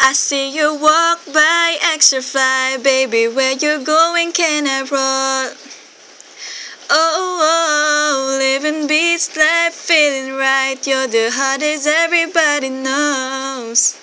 I see you walk by, extra fly, baby, where you going, can I roll? Oh, living beats life, feeling right, you're the hottest, everybody knows.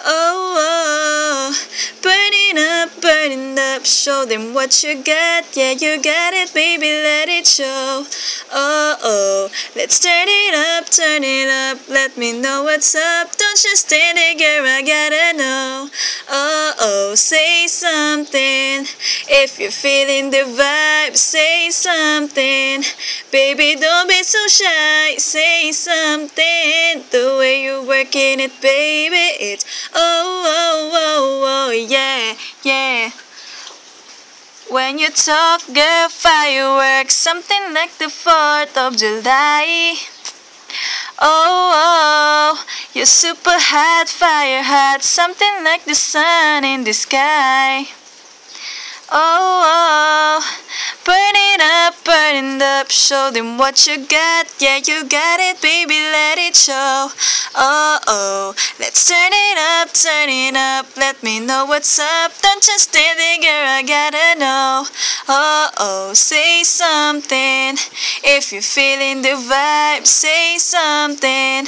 Oh, burning up, show them what you got, yeah, you got it, baby, let it show. Oh, let's turn it up, let me know what's up, don't just stand there, girl, I gotta know. Oh, say something, if you're feeling the vibe, say something, baby, don't be so shy, say something, the way you're working it, baby, it's oh, yeah. When you talk, girl, fireworks, something like the 4th of July. Oh, you're super hot, fire hot, something like the sun in the sky. Oh, burning up, show them what you got, yeah, you got it, baby, let it show. Oh, let's turn it up, let me know what's up, don't just stand there, girl, I gotta know. Oh, say something, if you're feeling the vibe, say something,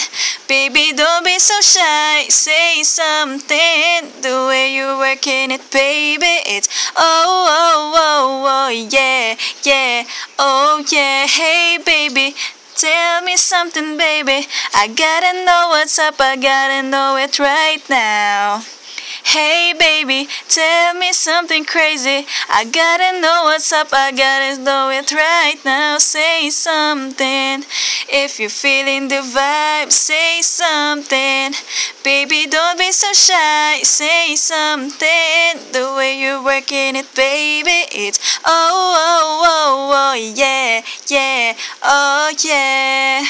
baby, don't be so shy, say something, the way you're working it, baby, it's oh, yeah, oh yeah, hey baby, tell me something, baby, I gotta know what's up, I gotta know it right now. Hey baby, tell me something crazy, I gotta know what's up, I gotta know it right now. Say something, if you're feeling the vibe, say something, baby, don't be so shy, say something, the way you're working it, baby, it's oh, yeah, oh yeah.